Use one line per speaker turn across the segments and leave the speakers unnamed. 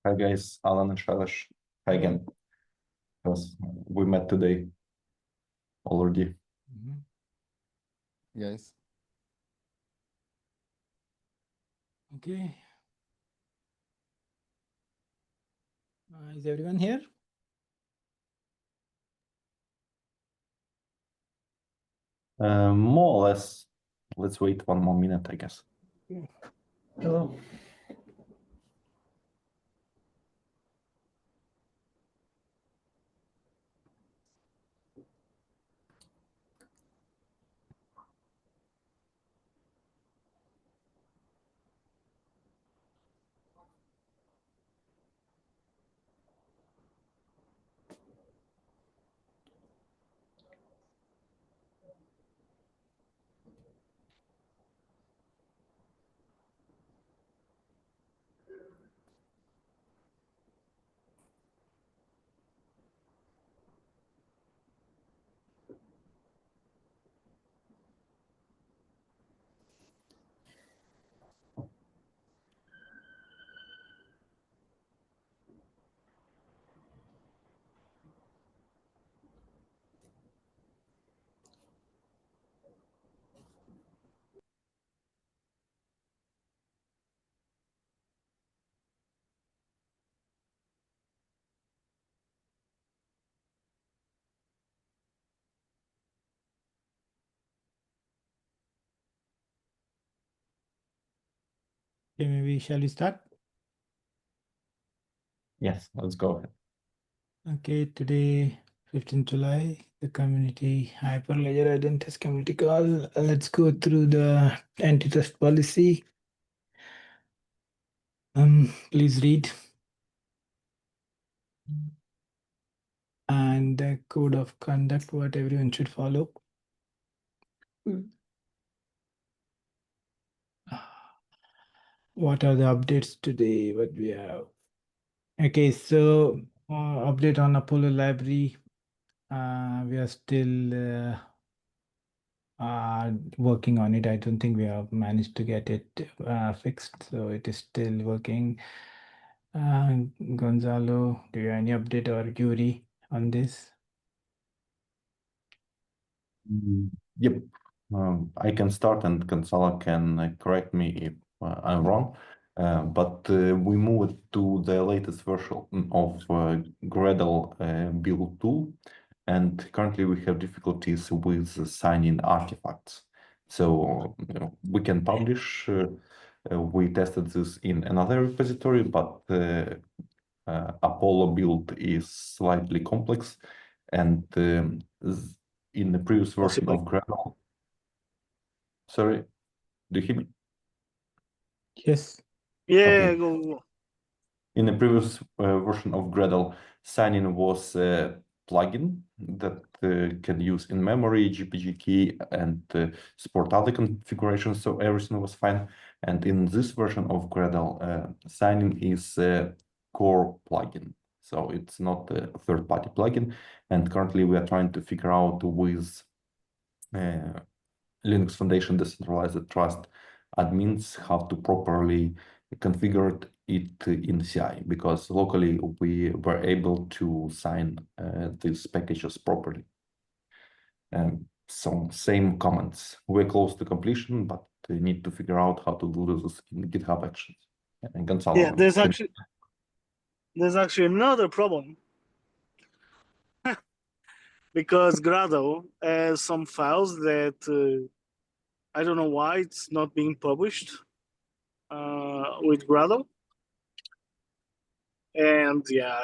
Hi guys, Alan and Shailesh. Hi again. Because we met today already.
Yes.
Okay. Is everyone here?
More or less. Let's wait 1 more minute, I guess.
Hello. Okay, maybe shall we start?
Yes, let's go ahead.
Okay, today, 15th July, the community hyperledger Identus community call. Let's go through the antitrust policy. Please read. And the code of conduct, what everyone should follow. What are the updates today? What we have? Okay, so update on Apollo library. We are still working on it. I don't think we have managed to get it fixed, so it is still working. Gonzalo, do you have any update, or Yuri, on this?
Yep. I can start and Gonzalo can correct me if I'm wrong. But we moved to the latest version of Gradle build tool, and currently we have difficulties with signing artifacts. So we can publish. We tested this in another repository, but Apollo build is slightly complex, and in the previous version of Gradle. Sorry, do you hear me?
Yes.
Yeah,
Okay.
go.
In the previous version of Gradle, signing was a plugin that can use in memory, GPG key, and support other configurations, so everything was fine. And in this version of Gradle, signing is a core plugin, so it's not a third-party plugin. And currently we are trying to figure out with Linux Foundation Decentralized Trust admins how to properly configure it in CI, because locally we were able to sign these packages properly. So same comments. We're close to completion, but we need to figure out how to do this in GitHub Actions. And Gonzalo,
Yeah, there's actually another problem. Because Gradle has some files that I don't know why it's not being published with Gradle. And yeah,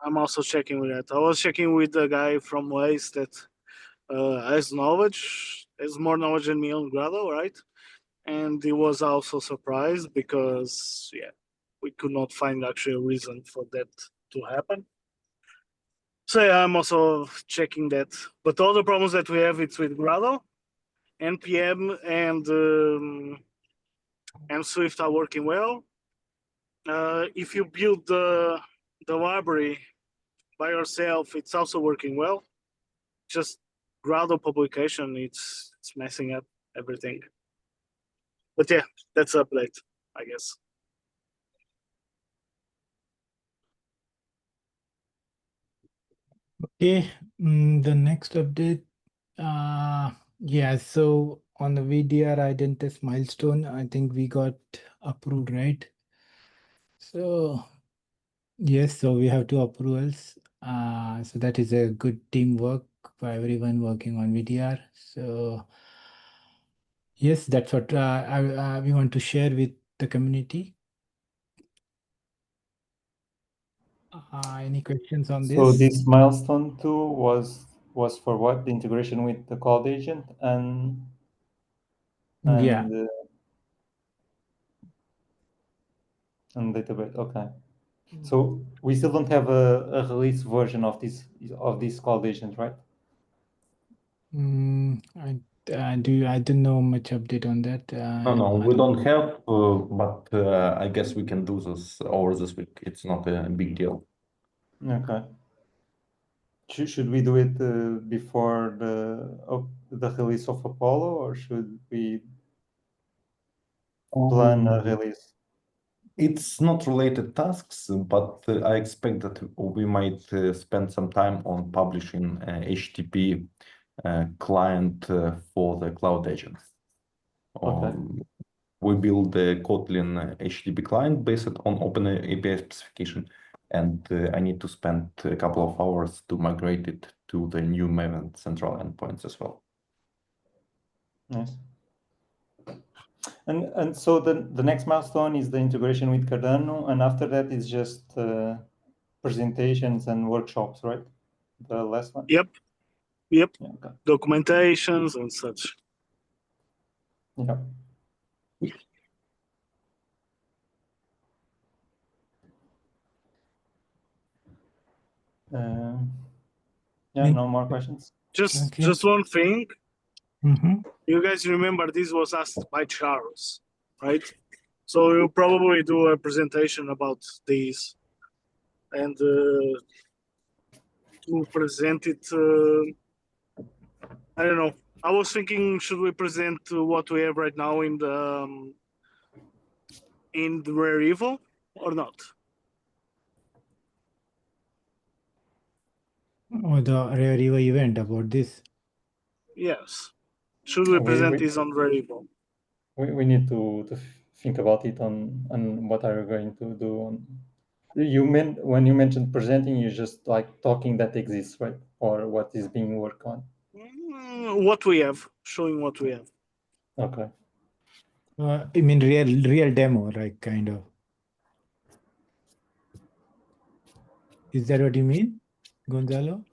I'm also checking with that. I was checking with the guy from Waze that has more knowledge than me on Gradle, right? And he was also surprised because, yeah, we could not find actually a reason for that to happen. So yeah, I'm also checking that. But all the problems that we have, it's with Gradle, NPM, and Swift are working well. If you build the library by yourself, it's also working well. Just Gradle publication, it's messing up everything. But yeah, that's an update, I guess.
Okay, the next update. Yeah, so on the VDR Identus milestone, I think we got approved, right? So yes, so we have two approvals. So that is a good teamwork for everyone working on VDR. So yes, that's what we want to share with the community. Any questions on
So
this?
this milestone 2 was for what? The integration with the cloud agent and
Yeah.
and database. Okay. So we still don't have a release version of this cloud agent, right?
I don't know much update on that.
No, we don't have, but I guess we can do this over this week. It's not a big deal.
Okay. Should we do it before the release of Apollo, or should we plan a release?
It's not related tasks, but I expect that we might spend some time on publishing HTTP client for the cloud agents.
Okay.
We build the Kotlin HTTP client based on OpenAPI specification, and I need to spend a couple of hours to migrate it to the new Maven central endpoints as well.
Nice. And so the next milestone is the integration with Cardano, and after that is just presentations and workshops, right? The last one.
Yep.
Yeah, okay.
Documentations and such.
Yeah. Yeah, no more questions.
Just one thing.
Mm-hmm.
You guys remember this was asked by Charles, right? So you'll probably do a presentation about these and to present it. I don't know. I was thinking, should we present what we have right now in the Rare Evil or not?
Or the Rare Evil event about this?
Yes. Should we present this on Rare Evil?
We need to think about it on what are you going to do on. When you mentioned presenting, you just like talking that exists, right? Or what is being worked on.
What we have, showing what we have.
Okay.
I mean real demo, like kind of. Is that what you mean, Gonzalo?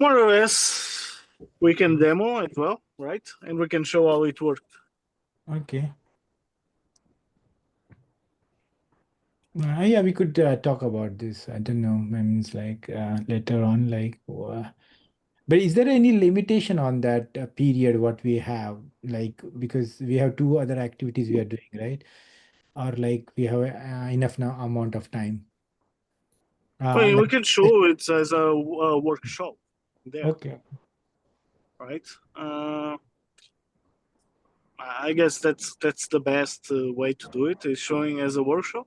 More or less, we can demo it well, right? And we can show how it worked.
Okay. Yeah, we could talk about this. I don't know. I mean, it's like later on, like. But is there any limitation on that period? What we have, like, because we have two other activities we are doing, right? Or like we have enough now amount of time.
We can show it as a workshop there.
Okay.
Right. I guess that's the best way to do it, is showing as a workshop.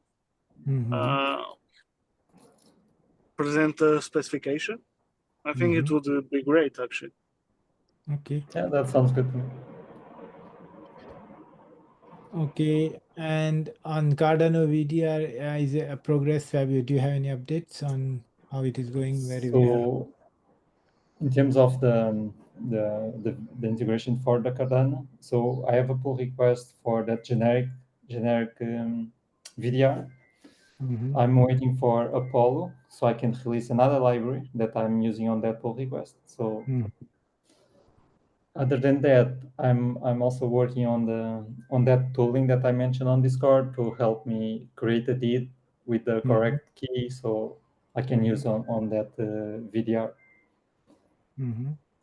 Present the specification. I think it would be great, actually.
Okay.
Yeah, that sounds good to me.
Okay, and on Cardano VDR, is it a progress? Do you have any updates on how it is going? Where we are?
So, in terms of the integration for the Cardano, so I have a pull request for that generic VDR. I'm waiting for Apollo so I can release another library that I'm using on that pull request. So other than that, I'm also working on that tooling that I mentioned on Discord to help me create a DID with the correct key so I can use on that VDR.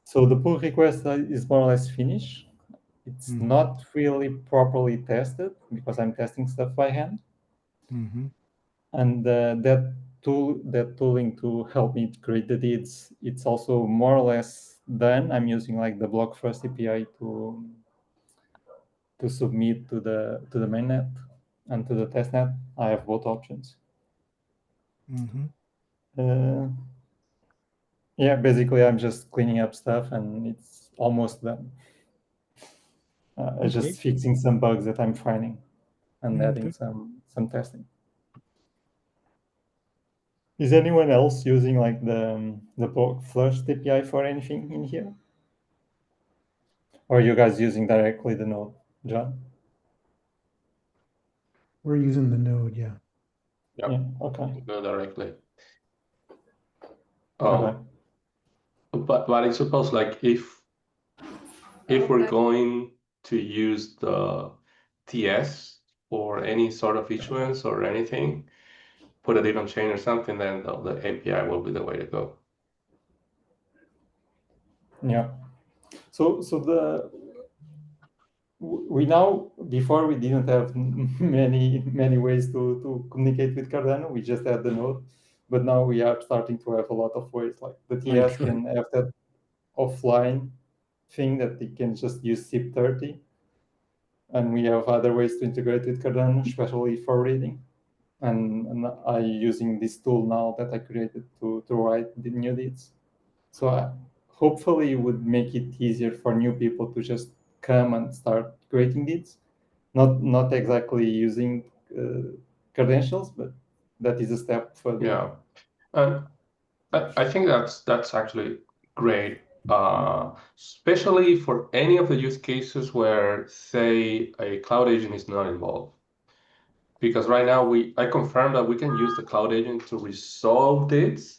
So the pull request is more or less finished. It's not really properly tested because I'm testing stuff by hand. And that tooling to help me create the DIDs, it's also more or less done. I'm using like the block first API to submit to the mainnet and to the testnet. I have both options. Yeah, basically I'm just cleaning up stuff and it's almost done.
Okay.
Just fixing some bugs that I'm finding and adding
Good.
some testing. Is anyone else using like the bulk flush API for anything in here? Or are you guys using directly the node, John?
We're using the node, yeah.
Yep.
Yeah, okay.
Go directly.
Okay.
But I suppose like if we're going to use the TS for any sort of issuance or anything, put a different chain or something, then the API will be the way to go.
Yeah. So we now, before we didn't have many ways to communicate with Cardano. We just had the node, but now we are starting to have a lot of ways. Like the TS can have that offline thing that they can just use SIP30, and we have other ways to integrate with Cardano, especially for reading. And I using this tool now that I created to write the new deeds. So hopefully it would make it easier for new people to just come and start creating deeds. Not exactly using credentials, but that is a step further.
Yeah, and I think that's actually great, especially for any of the use cases where, say, a cloud agent is not involved. Because right now I confirmed that we can use the cloud agent to resolve deeds,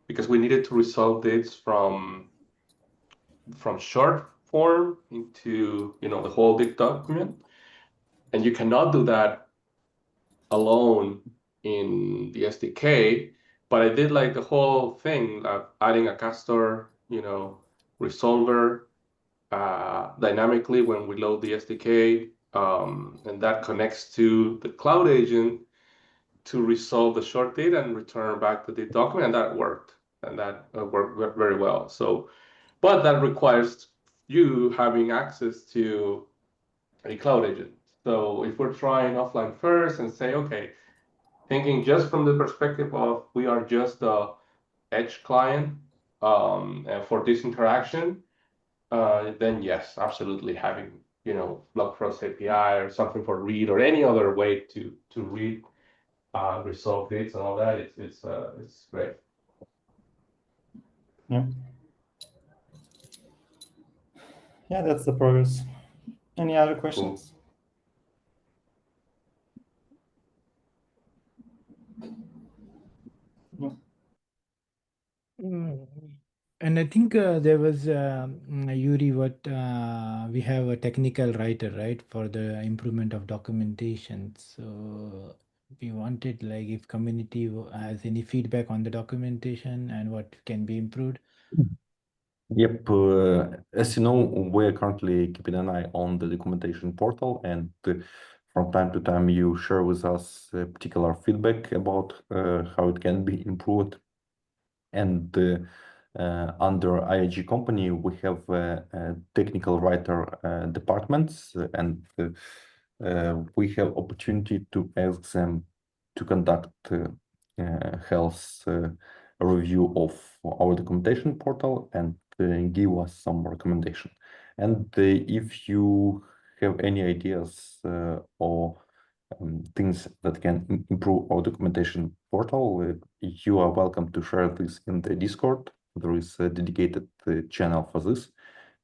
because we needed to resolve deeds from short form into the whole big document, and you cannot do that alone in the SDK. But I did like the whole thing of adding a castor, resolver dynamically when we load the SDK, and that connects to the cloud agent to resolve the short data and return back to the document, and that worked, and that worked very well. So, but that requires you having access to a cloud agent. So if we're trying offline first and say, okay, thinking just from the perspective of we are just the edge client and for this interaction, then yes, absolutely having block frost API or something for read or any other way to read, resolve dates and all that. It's great.
Yeah. Yeah, that's the progress. Any other questions? No.
And I think there was Yuri. What we have a technical writer, right, for the improvement of documentation. So we wanted like if community has any feedback on the documentation and what can be improved.
Yep, as you know, we're currently keeping an eye on the documentation portal, and from time to time you share with us particular feedback about how it can be improved. And under IAG company, we have technical writer departments, and we have opportunity to ask them to conduct health review of our documentation portal and give us some recommendation. And if you have any ideas or things that can improve our documentation portal, you are welcome to share this in the Discord. There is a dedicated channel for this.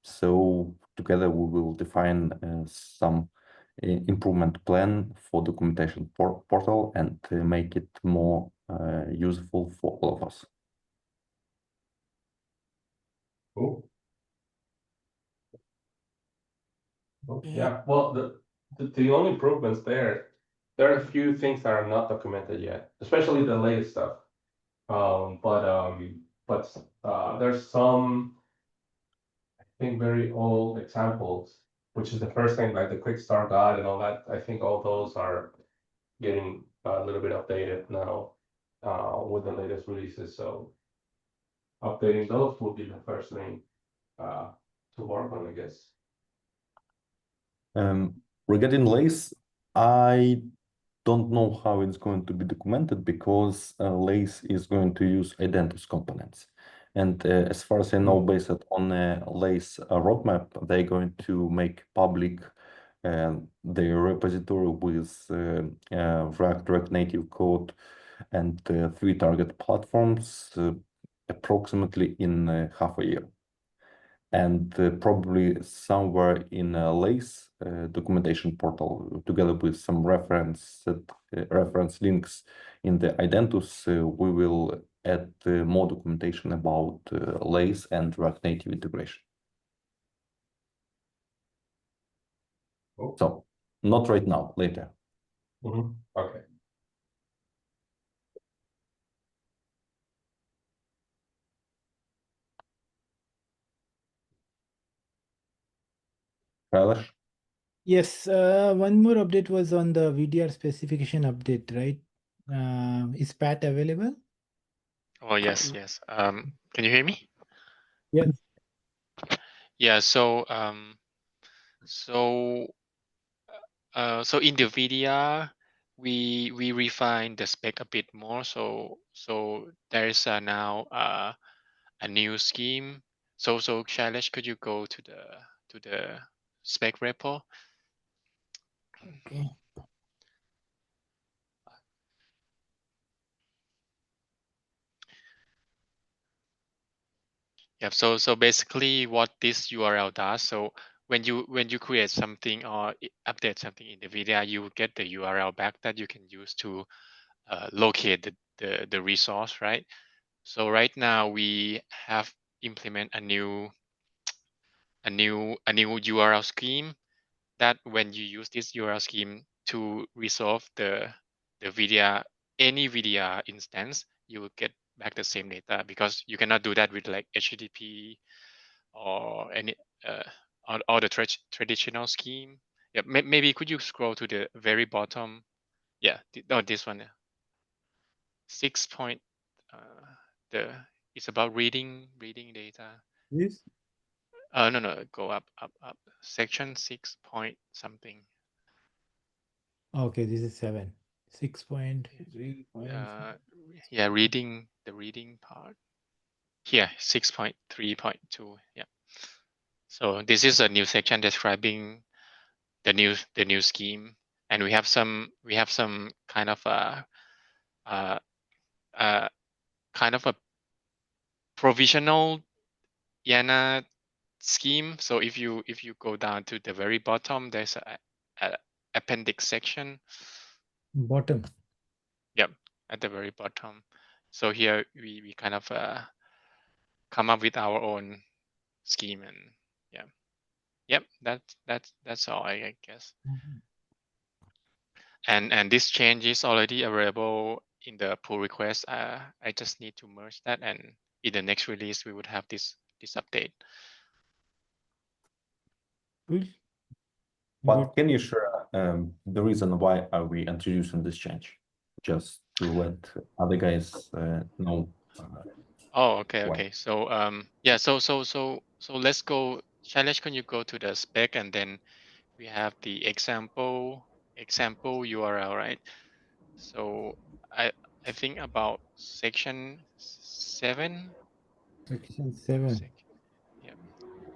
So together we will define some improvement plan for documentation portal and make it more useful for all of us.
Cool. Yeah. Well, the only improvements there are a few things that are not documented yet, especially the latest stuff. But there's some, I think, very old examples, which is the first thing, like the quick start guide and all that. I think all those are getting a little bit updated now with the latest releases. So updating those will be the first thing to work on, I guess.
Regarding LACE, I don't know how it's going to be documented because LACE is going to use Identus components. And as far as I know, based on LACE roadmap, they're going to make public their repository with React Native code and 3 target platforms approximately in half a year. And probably somewhere in LACE documentation portal, together with some reference links in the Identus, we will add more documentation about LACE and React Native integration.
Cool.
So not right now, later.
Okay.
Kailash?
Yes, one more update was on the VDR specification update, right? Is Pat available?
Oh, yes, yes. Can you hear me?
Yes.
Yeah, so so in the VDR, we refine the spec a bit more. So there is now a new scheme. So Shailesh, could you go to the spec repo?
Okay.
Yeah. So basically, what this URL does. So when you create something or update something in the VDR, you will get the URL back that you can use to locate the resource, right? So right now we have implement a new URL scheme that when you use this URL scheme to resolve the VDR, any VDR instance, you will get back the same data, because you cannot do that with like HTTP or any or the traditional scheme. Yeah, maybe could you scroll to the very bottom? Yeah, no, this one. 6 point. The it's about reading data.
This?
No, go up. Section 6 point something.
Okay, this is 7. 6.3.
Yeah, reading, the reading part. Here, 6.3.2. Yeah. So this is a new section describing the new scheme, and we have some kind of a provisional YANA scheme. So if you go down to the very bottom, there's a appendix section.
Bottom.
Yep, at the very bottom. So here we kind of come up with our own scheme, and yeah, yep, that's all, I guess. And this change is already available in the pull request. I just need to merge that, and in the next release we would have this update.
Good.
But can you share the reason why are we introducing this change? Just to let other guys know.
Oh, okay,
why.
okay. So yeah, so let's go. Shailesh, can you go to the spec, and then we have the example URL, right? So I think about section 7.
Section 7.
Yeah,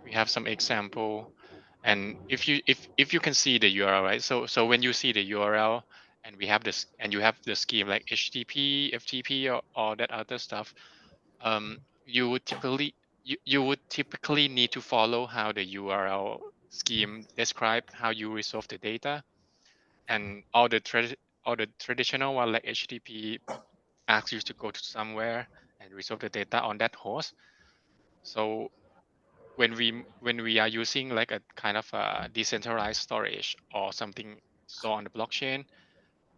we have some example, and if you can see the URL, right? So when you see the URL, and we have this, and you have the scheme like HTTP, FTP, or all that other stuff, you would typically need to follow how the URL scheme describe how you resolve the data, and all the traditional one like HTTP asks you to go to somewhere and resolve the data on that host. So when we are using like a kind of a decentralized storage or something so on the blockchain,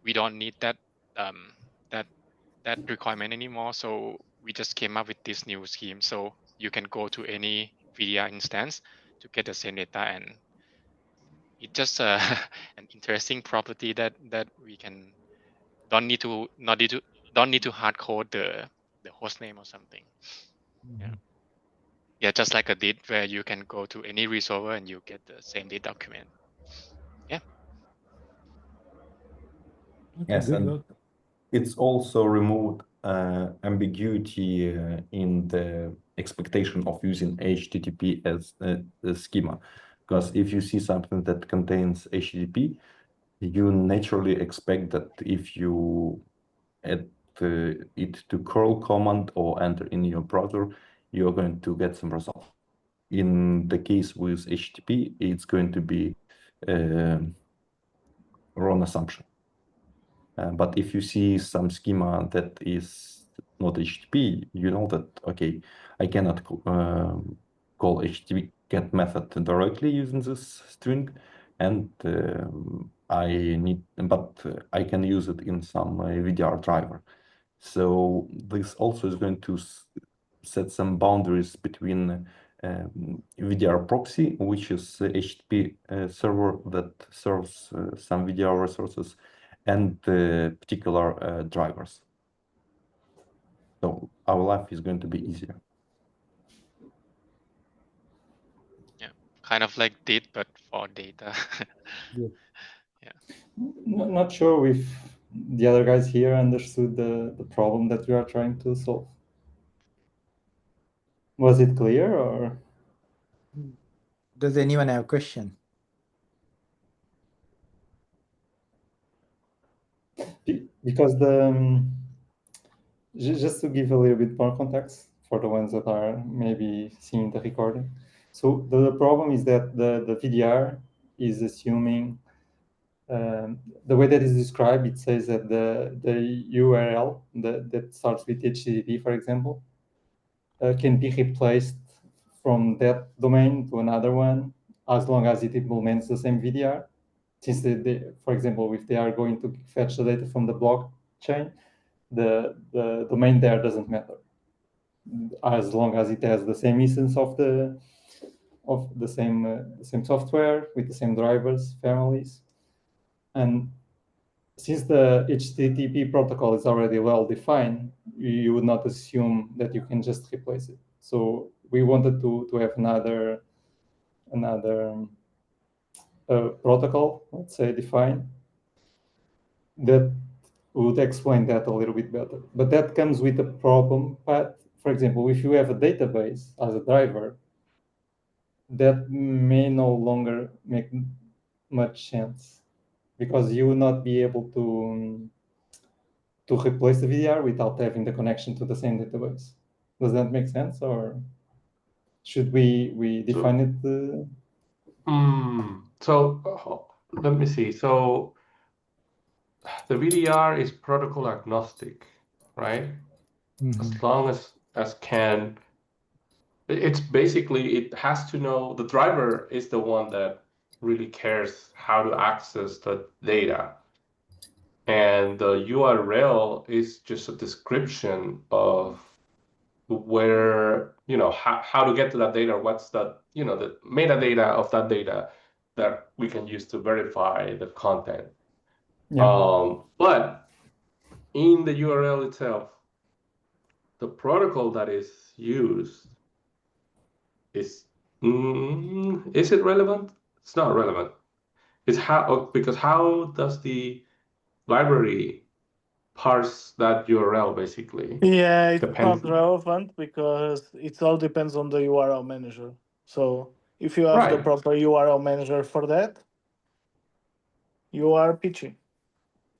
we don't need that that requirement anymore. So we just came up with this new scheme. So you can go to any VDR instance to get the same data, and it's just an interesting property that we can don't need to hard code the host name or something. Yeah, just like a DID where you can go to any resolver and you get the same DID document. Yeah.
Okay,
Yes,
good
and
work.
it's also removed ambiguity in the expectation of using HTTP as a schema, because if you see something that contains HTTP, you naturally expect that if you add it to curl command or enter in your browser, you're going to get some result. In the case with HTTP, it's going to be wrong assumption. But if you see some schema that is not HTTP, you know that, okay, I cannot call HTTP get method directly using this string, and but I can use it in some VDR driver. So this also is going to set some boundaries between VDR proxy, which is the HTTP server that serves some VDR resources, and the particular drivers. So our life is going to be easier.
Yeah, kind of like DIT, but for data.
Not sure if the other guys here understood the problem that we are trying to solve. Was it clear, or?
Does anyone have a question?
Because just to give a little bit more context for the ones that are maybe seeing the recording. So the problem is that the VDR is assuming, the way that is described, it says that the URL that starts with HTTP, for example, can be replaced from that domain to another one as long as it implements the same VDR. Since for example, if they are going to fetch the data from the blockchain, the domain there doesn't matter, as long as it has the same instance of the same software with the same drivers, families. And since the HTTP protocol is already well defined, you would not assume that you can just replace it. So we wanted to have another protocol, let's say, defined, that would explain that a little bit better. But that comes with a problem. But for example, if you have a database as a driver, that may no longer make much sense, because you will not be able to replace the VDR without having the connection to the same database. Does that make sense, or should we define it?
So let me see. So the VDR is protocol agnostic, right? As long as can, it's basically, it has to know, the driver is the one that really cares how to access the data. And the URL is just a description of where, how to get to that data, what's that, the metadata of that data that we can use to verify the content.
Yeah.
But in the URL itself, the protocol that is used is it relevant? It's not relevant. It's because how does the library parse that URL basically?
Yeah, it's
Depends.
not relevant because it all depends on the URL manager. So if you have the
Right.
proper URL manager for that, you are pitching.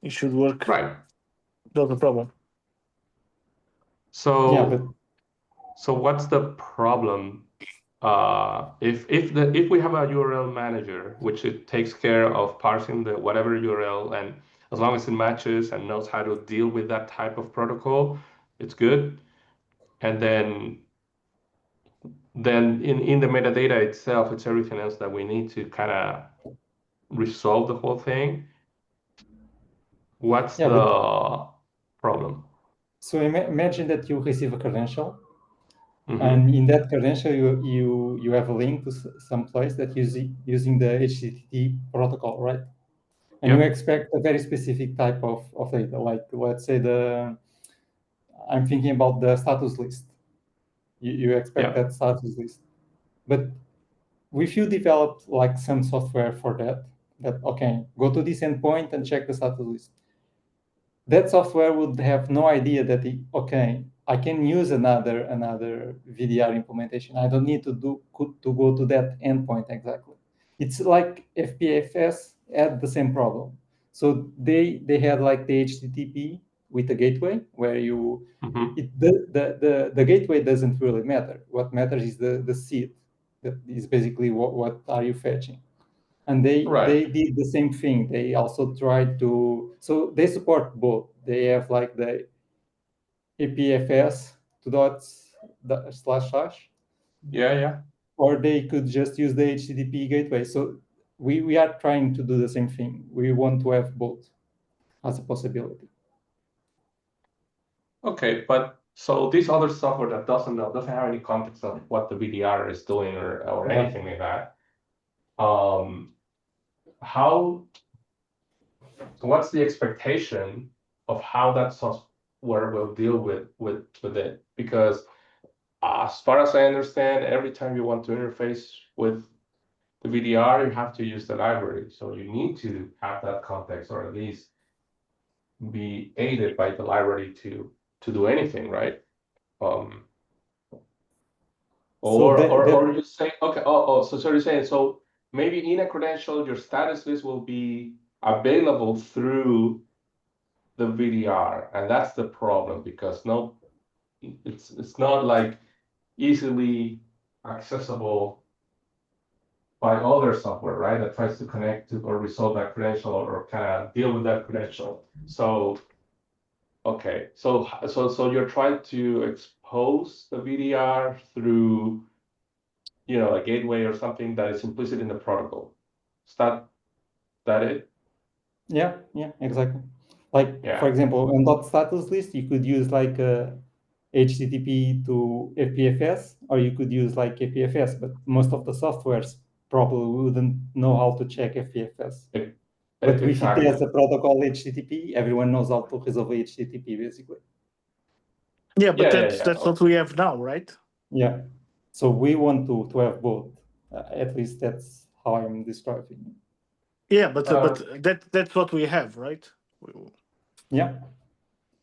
It should work.
Right.
Not a problem.
So
Yeah, but
so what's the problem? If we have a URL manager, which it takes care of parsing the whatever URL, and as long as it matches and knows how to deal with that type of protocol, it's good. And then in the metadata itself, it's everything else that we need to kind of resolve the whole thing. What's the problem?
So imagine that you receive a credential,
Mhm.
and in that credential you have a link to some place that using the HTTP protocol, right? And you
Yeah.
expect a very specific type of data, like let's say I'm thinking about the status list. You expect
Yeah.
that status list, but if you develop like some software for that okay, go to this endpoint and check the status list, that software would have no idea that okay, I can use another VDR implementation. I don't need to go to that endpoint exactly. It's like FPFS had the same problem. So they had like the HTTP with the gateway where you the gateway doesn't really matter. What matters is the seed. That is basically what are you fetching. And they did the same thing. They also tried to, so they support both. They have like the APFS //
Yeah.
or they could just use the HTTP gateway. So we are trying to do the same thing. We want to have both as a possibility.
Okay, but so this other software that doesn't have any context of what the VDR is doing or anything like that. What's the expectation of how that software will deal with it? Because as far as I understand, every time you want to interface with the VDR, you have to use the library. So you need to have that context, or at least be aided by the library to do anything, right? Or you say, okay, so you're saying, so maybe in a credential, your status list will be available through the VDR, and that's the problem, because it's not like easily accessible by other software, right? That tries to connect to or resolve that credential or kind of deal with that credential. So, okay, so you're trying to expose the VDR through, a gateway or something that is implicit in the protocol. Is that it?
Yeah, exactly. Like, for example, on that status list, you could use like HTTP to FPFS, or you could use like FPFS, but most of the softwares probably wouldn't know how to check FPFS. But if it has a protocol HTTP, everyone knows how to resolve HTTP, basically.
Yeah, but that's what we have now, right?
Yeah. So we want to have both. At least that's how I'm describing it.
Yeah, but that's what we have, right?
Yeah.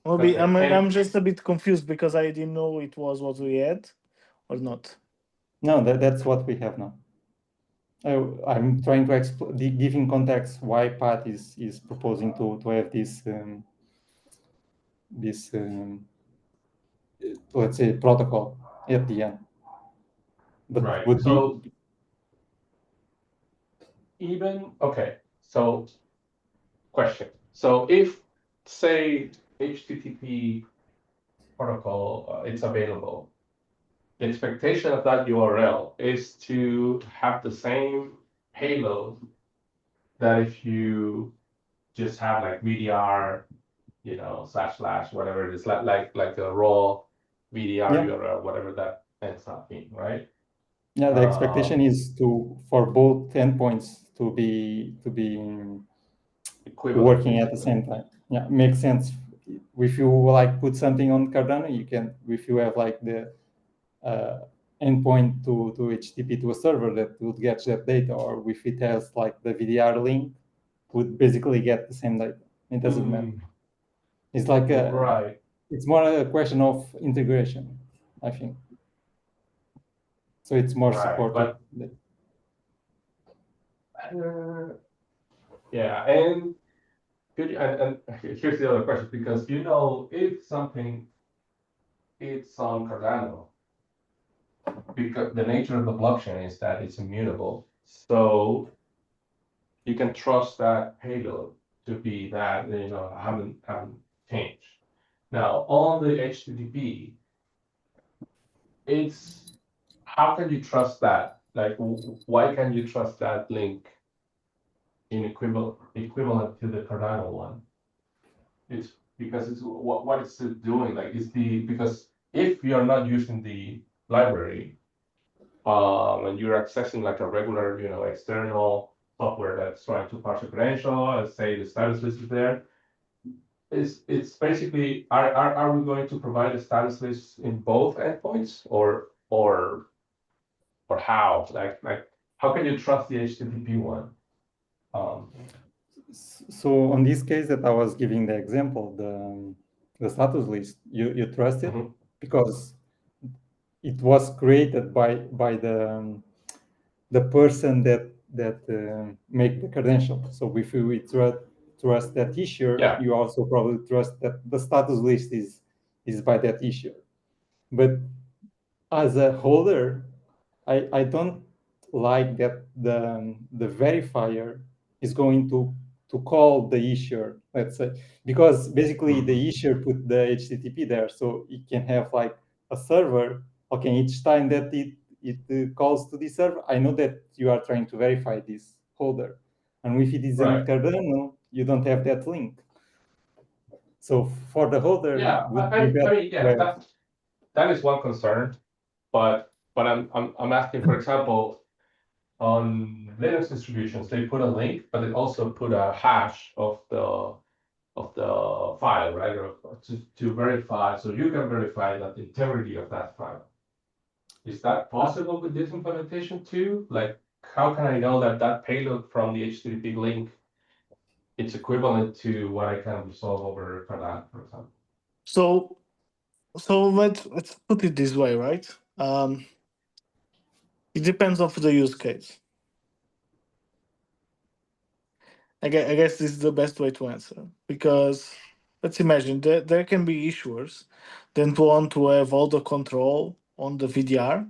Maybe I'm just a bit confused because I didn't know it was what we had or not.
No, that's what we have now. I'm trying to giving context why Pat is proposing to have this let's say protocol at the end. But
right.
Would
so so question. So if, say, HTTP protocol it's available, the expectation of that URL is to have the same payload that if you just have like VDR, / whatever it is, like a raw VDR URL, whatever that ends up being, right?
Yeah, the expectation is for both endpoints to be
equivalent,
working at the same time. Yeah, makes sense. If you like put something on Cardano, you can. If you have like the endpoint to HTTP to a server that would get that data, or if it has like the VDR link, would basically get the same data. It doesn't matter. It's like it's more a question of integration, I think. So it's more supported.
Yeah, and here's the other question, because if something it's on Cardano, because the nature of the blockchain is that it's immutable, so you can trust that payload to be that haven't changed. Now on the HTTP, how can you trust that? Like, why can you trust that link in equivalent to the Cardano one? It's because it's what it's doing. Like, because if you're not using the library, and you're accessing like a regular, external software that's trying to parse a credential, and say the status list is there, it's basically, are we going to provide a status list in both endpoints, or how? Like how can you trust the HTTP one?
So on this case that I was giving the example, the status list, you trust it, because it was created by the person that make the credential. So if we trust that issuer,
Yeah.
you also probably trust that the status list is by that issuer. But as a holder, I don't like that the verifier is going to call the issuer, let's say, because basically the issuer put the HTTP there, so it can have like a server. Okay, each time that it calls to this server, I know that you are trying to verify this holder, and if it is
Right.
in Cardano, you don't have that link. So for the holder,
Yeah,
would
I
be better
mean, yeah,
to have-
that is one concern, but I'm asking, for example, on Linux distributions, they put a link, but they also put a hash of the file, right, or to verify, so you can verify that the integrity of that file. Is that possible with this implementation too? Like, how can I know that that payload from the HTTP link it's equivalent to what I can resolve over Cardano, for example?
So let's put it this way, right? It depends on the use case. I guess this is the best way to answer, because let's imagine there can be issuers that want to have all the control on the VDR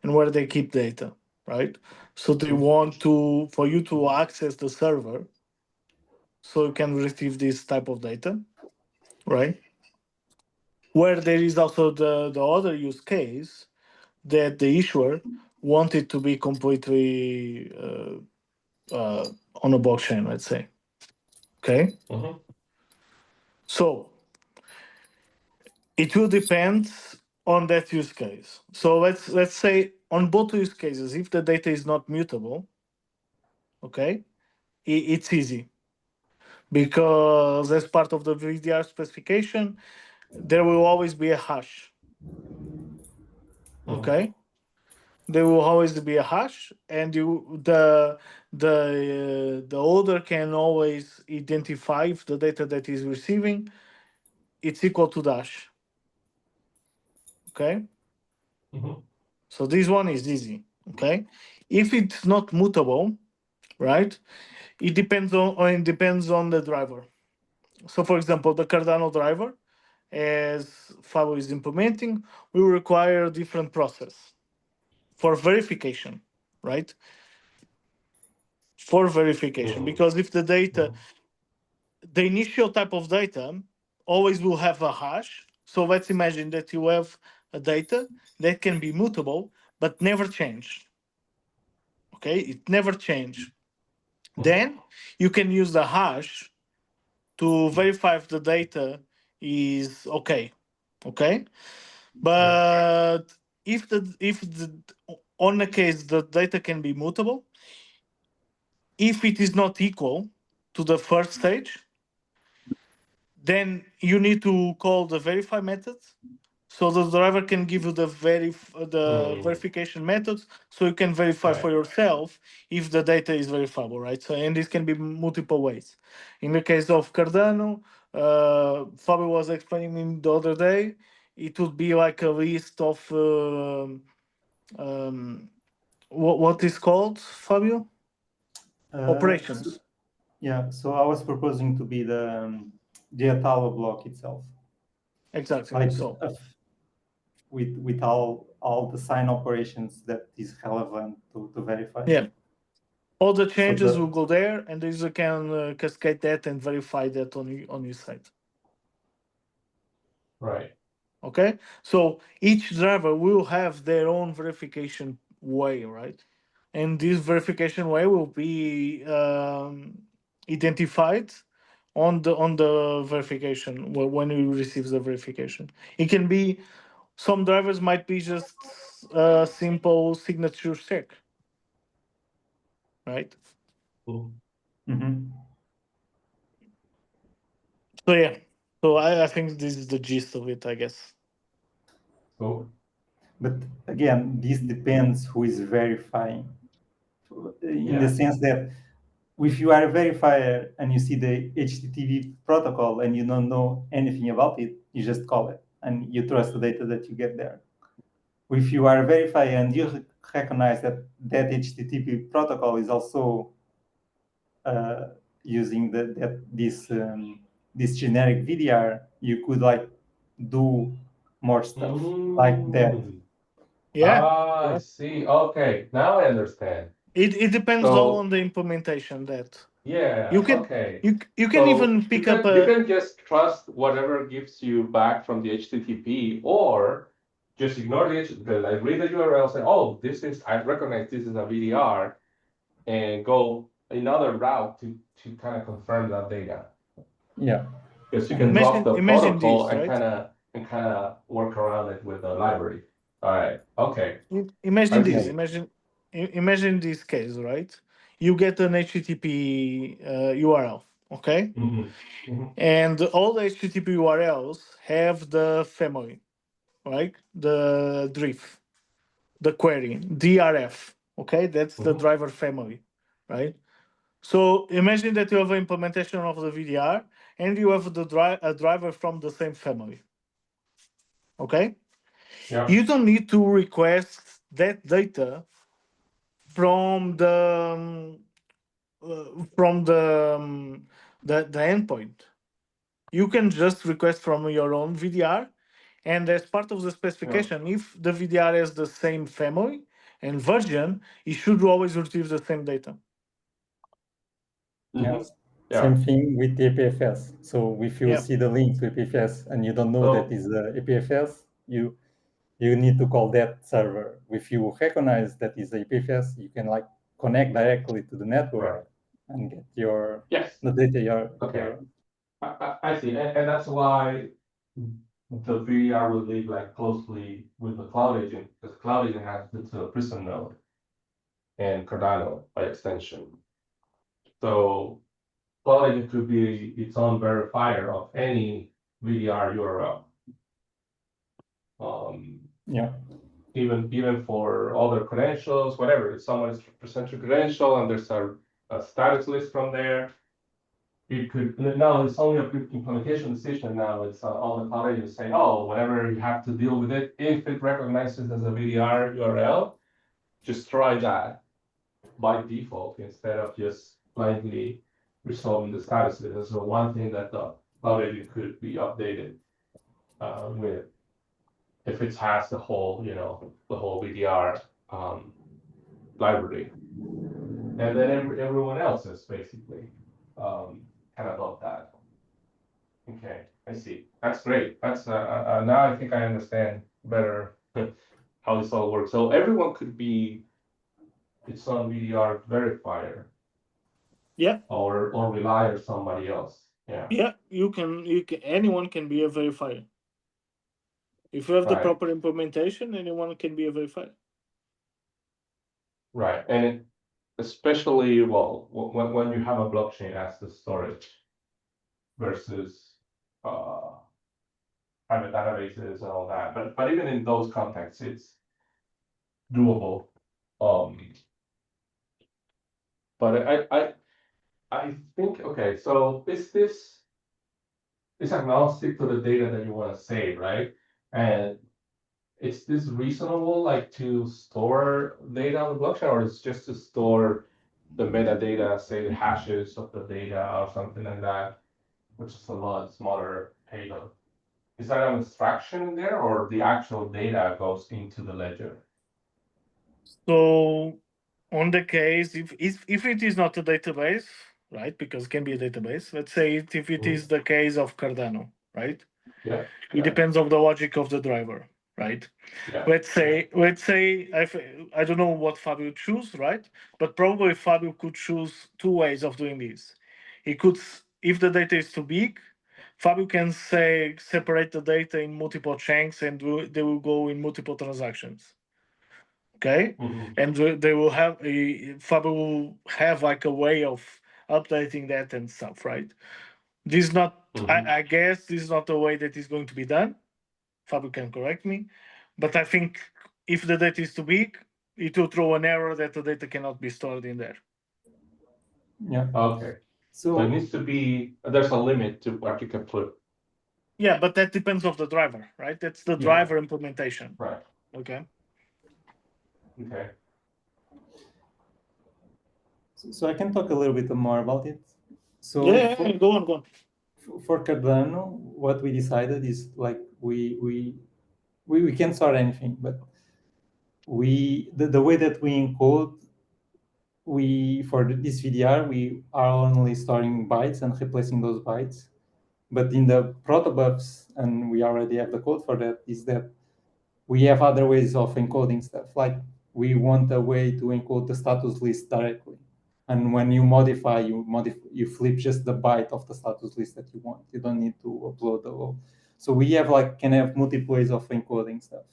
and where they keep data, right? So they want for you to access the server so you can retrieve this type of data, right? Where there is also the other use case that the issuer wanted to be completely on a blockchain, let's say. Okay.
Mm-hmm.
So it will depend on that use case. So let's say on both use cases, if the data is not mutable, okay, it's easy, because as part of the VDR specification, there will always be a hash. Okay, there will always be a hash, and the holder can always identify if the data that is receiving it's equal to the hash. Okay.
Mm-hmm.
So this one is easy. Okay. If it's not mutable, right? It depends on the driver. So, for example, the Cardano driver, as Fabo is implementing, will require a different process for verification, right? For verification, because if the data, the initial type of data always will have a hash. So let's imagine that you have a data that can be mutable but never change. Okay, it never change. Then you can use the hash to verify if the data is okay. Okay, but if the on the case the data can be mutable, if it is not equal to the first stage, then you need to call the verify method, so the driver can give you the verification methods, so you can verify for yourself if the data is verifiable, right? So, and this can be multiple ways. In the case of Cardano, Fabio was explaining me the other day, it would be like a list of what is called, Fabio? Operations.
Yeah, so I was proposing to be the Atalo block itself.
Exactly.
Like
So
with all the sign operations that is relevant to verify.
yeah, all the changes
So
will go there, and the user can cascade that and verify that on your site.
Right.
Okay, so each driver will have their own verification way, right? And this verification way will be identified on the verification when you receive the verification. It can be, some drivers might be just a simple signature check, right?
Mhm.
So yeah, so I think this is the gist of it, I guess.
Cool.
But again, this depends who is verifying. In the sense that if you are a verifier and you see the HTTP protocol and you don't know anything about it, you just call it. and you trust the data that you get there. If you are verified and you recognize that that HTTP protocol is also using this generic VDR, you could like do more stuff like that.
Yeah,
I see. Okay, now I understand.
it depends
So-
all on the implementation. That
Yeah.
you can
Okay.
you can
So
even pick up
you
a
can just trust whatever gives you back from the HTTP, or just ignore like read the URL, say, oh, I recognize this is a VDR, and go another route to kind of confirm that data.
Yeah.
Because you can drop the
imagine
protocol
this,
and
right?
kind of work around it with the library. All right. Okay.
Imagine
I
this.
see.
Imagine this case, right? You get an HTTP URL, okay? And all the HTTP URLs have the family, right? The drift, the query, DRF, okay? That's the driver family, right? So imagine that you have an implementation of the VDR and you have a driver from the same family, okay?
Yeah.
You don't need to request that data from the endpoint. You can just request from your own VDR, and as part of the specification, if the VDR has the same family and version, it should always retrieve the same data.
Yeah.
Yeah.
Same thing with the APFS. So if you
Yeah.
see the link to APFS and you don't know
So-
that is a APFS, you need to call that server. If you recognize that is APFS, you can like connect directly to the network
Right.
and get your
Yes.
the data
Okay. I see, and that's why the VDR will live like closely with the Cloud Agent, because Cloud Agent has the Prism node and Cardano by extension. So Cloud Agent could be its own verifier of any VDR URL.
Yeah.
Even for other credentials, whatever. If someone is present your credential and there's a status list from there, it could, now it's only a implementation decision. Now it's on the Cloud Agent saying, oh, whatever you have to deal with it, if it recognizes as a VDR URL, just try that by default instead of just blindly resolving the status list. So one thing that the Cloud Agent could be updated with, if it has the whole, the whole VDR library. And then everyone else is basically kind of about that. Okay, I see. That's great. That's now I think I understand better how this all works. So everyone could be its own VDR verifier.
Yeah.
Or rely on somebody else. Yeah.
Yeah, you can anyone can be a verifier. If you have the
Right.
proper implementation, anyone can be a verifier.
Right, and especially when you have a blockchain as the storage versus private databases and all that. But even in those contexts, it's doable. But I think, okay, so it's agnostic to the data that you want to save, right? And is this reasonable, like to store data on the blockchain, or it's just to store the metadata, say the hashes of the data or something like that, which is a lot smaller payload? Is that an abstraction in there, or the actual data goes into the ledger?
So on the case, if it is not a database, right? Because it can be a database. Let's say if it is the case of Cardano, right?
Yeah.
It depends on the logic of the driver, right?
Yeah.
Let's say I don't know what Fabio choose, right? But probably Fabio could choose two ways of doing this. He could, if the data is too big, Fabio can say separate the data in multiple chunks and they will go in multiple transactions. Okay, and they will have Fabio will have like a way of updating that and stuff, right? This is not, I guess, this is not the way that is going to be done. Fabio can correct me, but I think if the data is too big, it will throw an error that the data cannot be stored in there.
Yeah.
Okay. So it needs to be, there's a limit to what you can put.
Yeah, but that depends on the driver, right? That's the driver implementation.
Right.
Okay.
Okay.
So I can talk a little bit more about it. So
Go on.
For Cardano, what we decided is like we can sort anything, but the way that we encode, for this VDR, we are only storing bytes and replacing those bytes. But in the protobufs, and we already have the code for that, is that we have other ways of encoding stuff. Like we want a way to encode the status list directly. And when you modify, you flip just the byte of the status list that you want. You don't need to upload the whole. So we have can have multiple ways of encoding stuff.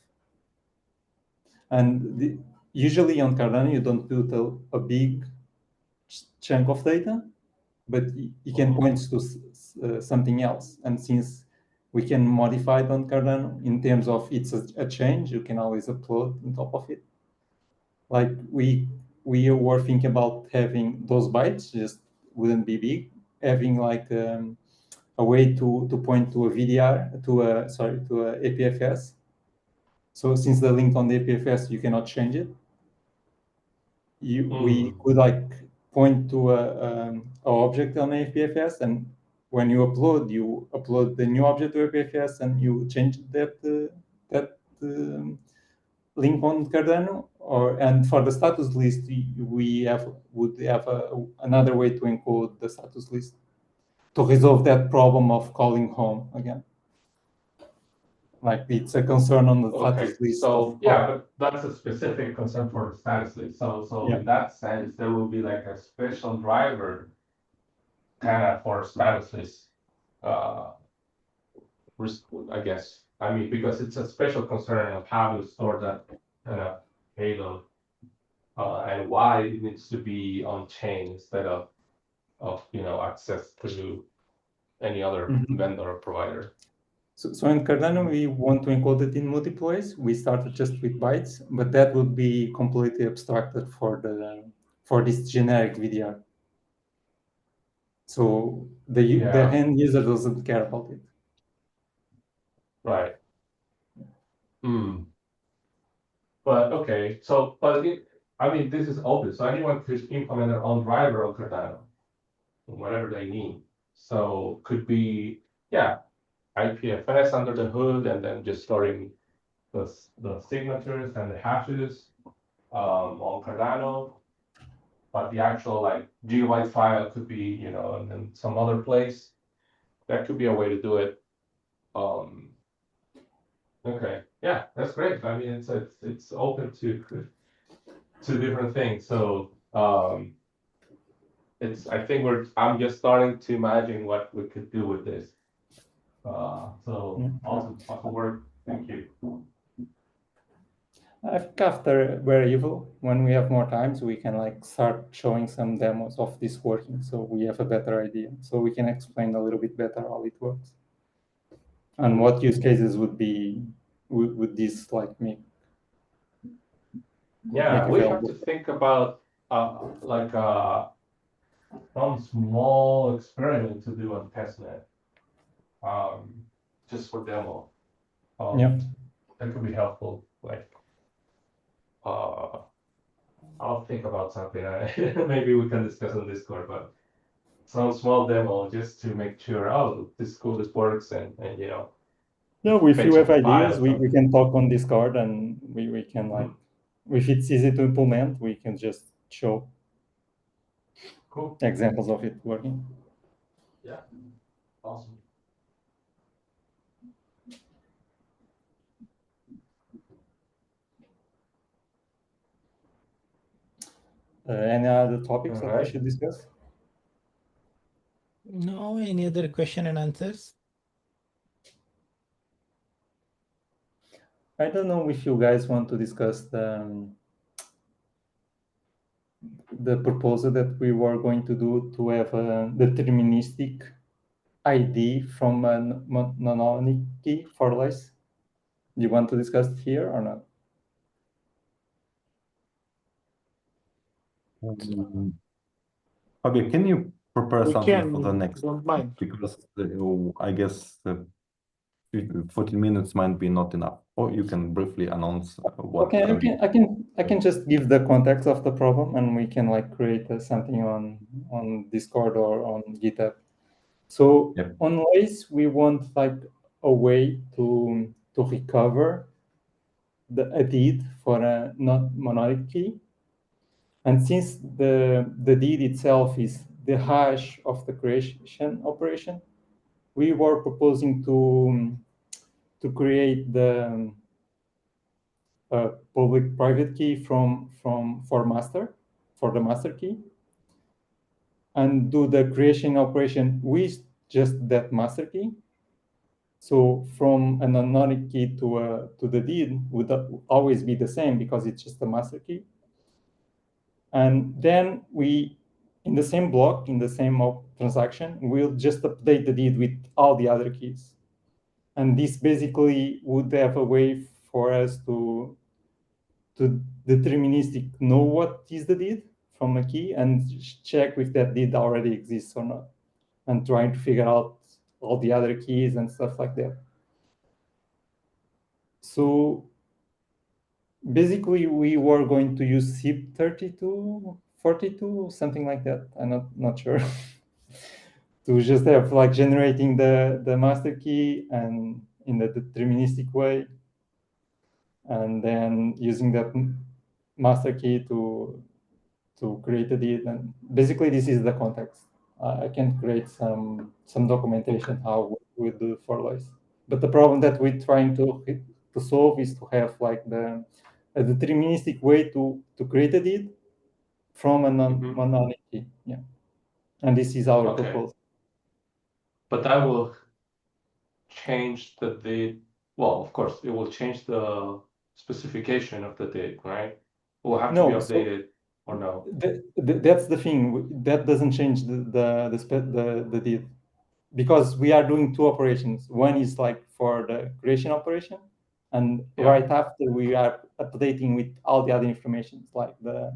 And usually on Cardano, you don't put a big chunk of data, but you can point to something else. And since we can modify it on Cardano in terms of it's a change, you can always upload on top of it. Like we were thinking about having those bytes, just wouldn't be big, having like a way to point to a VDR, to a APFS. So since the link on the APFS, you cannot change it. We could like point to a object on APFS, and when you upload the new object to APFS, and you change that link on Cardano. And for the status list, we would have another way to encode the status list to resolve that problem of calling home again. Like it's a concern on the status list.
So yeah, but that's a specific concern for the status list. So in that sense, there will be like a special driver kind of for status list. I guess. I mean, because it's a special concern of how to store that kind of payload, and why it needs to be on chain instead of access to any other vendor or provider.
So in Cardano, we want to encode it in multiple ways. We started just with bytes, but that would be completely abstracted for this generic VDR. So the end user doesn't care about it.
Right. But okay, so I mean, this is open, so anyone could implement their own driver on Cardano, whatever they need. So could be IPFS under the hood, and then just storing the signatures and the hashes on Cardano. But the actual like GUI file could be in some other place. That could be a way to do it. Okay, yeah, that's great. I mean, it's open to different things. So I think I'm just starting to imagine what we could do with this. So awesome work. Thank you.
I think after Very Evil, when we have more time, so we can like start showing some demos of this working, so we have a better idea. So we can explain a little bit better how it works and what use cases would this like make.
Yeah, we have to think about like some small experiment to do on testnet, just for demo. That could be helpful. Like, I'll think about something. Maybe we can discuss on Discord, but some small demo just to make sure. Oh, this works, and
Yeah, if you have ideas, we can talk on Discord, and we can like, if it's easy to implement, we can just show examples of it working.
Yeah, awesome.
Any other topics that we should discuss?
No, any other question and answers?
I don't know if you guys want to discuss the proposal that we were going to do to have a deterministic ID from a non-unique key for less. Do you want to discuss it here or not?
Fabio, can you prepare something for the next?
Don't mind.
Because I guess 14 minutes might be not enough. Or you can briefly announce what.
Okay, I can just give the context of the problem, and we can like create something on Discord or on GitHub. So
Yep.
on Lace, we want like a way to recover a deed for a not monadic key. And since the deed itself is the hash of the creation operation, we were proposing to create the public-private key for the master key, and do the creation operation with just that master key. So from an anonymous key to the deed would always be the same because it's just a master key. And then we, in the same block, in the same transaction, we'll just update the deed with all the other keys. And this basically would have a way for us to deterministic know what is the deed from a key and check if that deed already exists or not, and trying to figure out all the other keys and stuff like that. So basically, we were going to use SIP 3242, something like that. I'm not sure. To just have like generating the master key and in a deterministic way, and then using that master key to create a deed. And basically, this is the context. I can create some documentation how we do for Lace. But the problem that we're trying to solve is to have like a deterministic way to create a deed from a non-monadic key. Yeah, and this is our proposal.
But that will change the date. Well, of course, it will change the specification of the date, right? It will have to be updated, or no?
That's the thing. That doesn't change the date, because we are doing two operations. One is like for the creation operation, and right after we are updating with all the other information, like the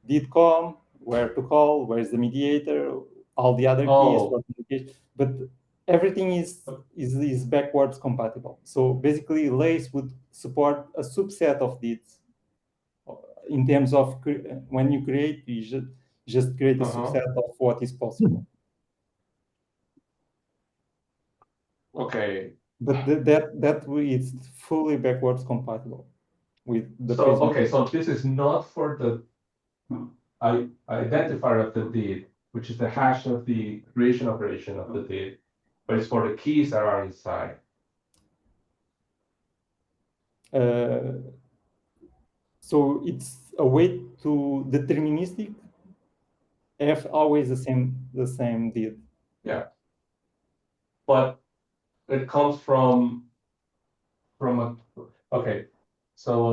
deedcom, where to call, where is the mediator, all the other keys for communication. But everything is backwards compatible. So basically, Lace would support a subset of deeds. In terms of when you create, you just create a subset of what is possible.
Okay.
But that way it's fully backwards compatible with the
Prisma. Okay, so this is not for the identifier of the deed, which is the hash of the creation operation of the deed, but it's for the keys that are inside.
So it's a way to deterministic have always the same deed.
Yeah, but it comes from a. Okay, so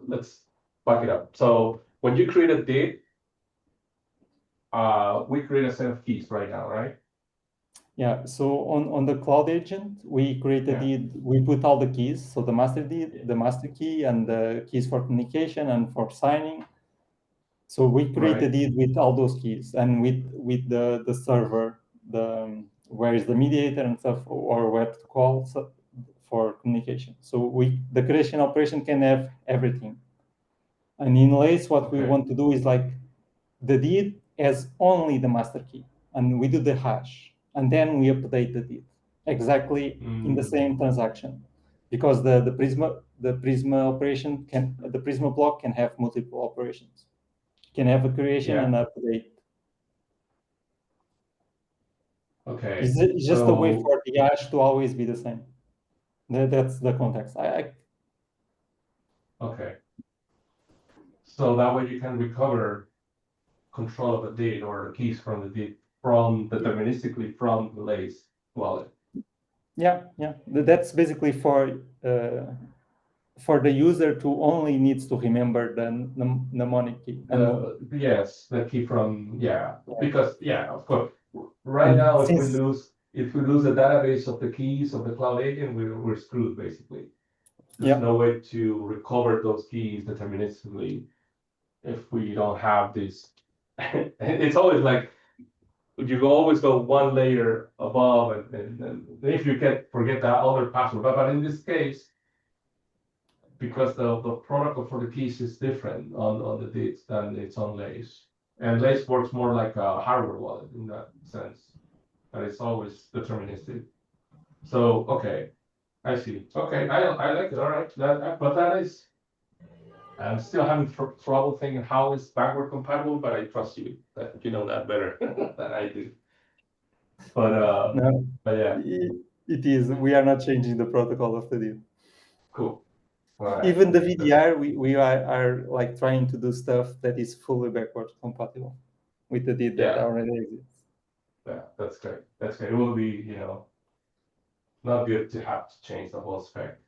let's back it up. So when you create a deed, we create a set of keys right now, right?
Yeah, so on the cloud agent, we create a deed, we put all the keys, so the master deed, the master key, and the keys for communication and for signing. So we create a deed with all those keys and with the server, where is the mediator and stuff, or where to call for communication. So the creation operation can have everything. And in Lace, what we want to do is like the deed has only the master key, and we do the hash, and then we update the deed exactly in the same transaction, because the Prisma operation the Prisma block can have multiple operations, can have a creation and update.
Okay.
It's just a way for the hash to always be the same. That's the context.
Okay. So that way you can recover control of the deed or the keys from the deed deterministically from the Lace wallet.
Yeah. That's basically for the user to only needs to remember the mnemonic key.
Yes, the key from because of course. Right now, if we lose the database of the keys of the cloud agent, we're screwed basically. There's no way to recover those keys deterministically if we don't have this. It's always like you always go one layer above, and if you can forget that other password. But in this case, because the protocol for the keys is different on the DITs than it's on Lace. And Lace works more like a hardware wallet in that sense. And it's always deterministic. So, okay, I see. Okay, I like it. All right. But that is, I'm still having trouble thinking how it's backward compatible, but I trust you that you know that better than I do. But
No,
but yeah,
it is. We are not changing the protocol of the DIT.
cool. All right.
Even the VDR, we are like trying to do stuff that is fully backward compatible with the DIT that
Yeah.
already exists.
Yeah, that's great. That's great. It will be, not good to have to change the whole spec.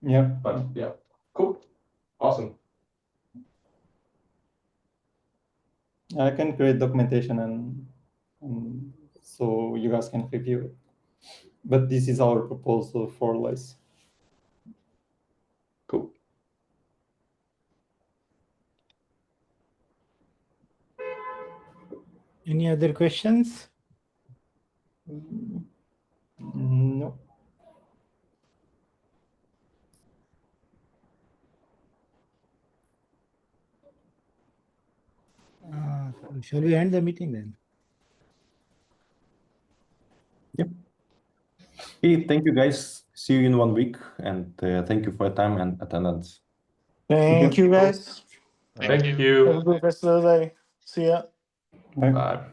Yeah.
But yeah, cool. Awesome.
I can create documentation and so you guys can review it. But this is our proposal for Lace.
Cool.
Any other questions?
No.
Shall we end the meeting then?
Yep. Okay, thank you guys. See you in 1 week, and thank you for your time and attendance.
Thank you guys.
Thank
Have a
you.
good rest of the day. See ya.
Bye.
Bye.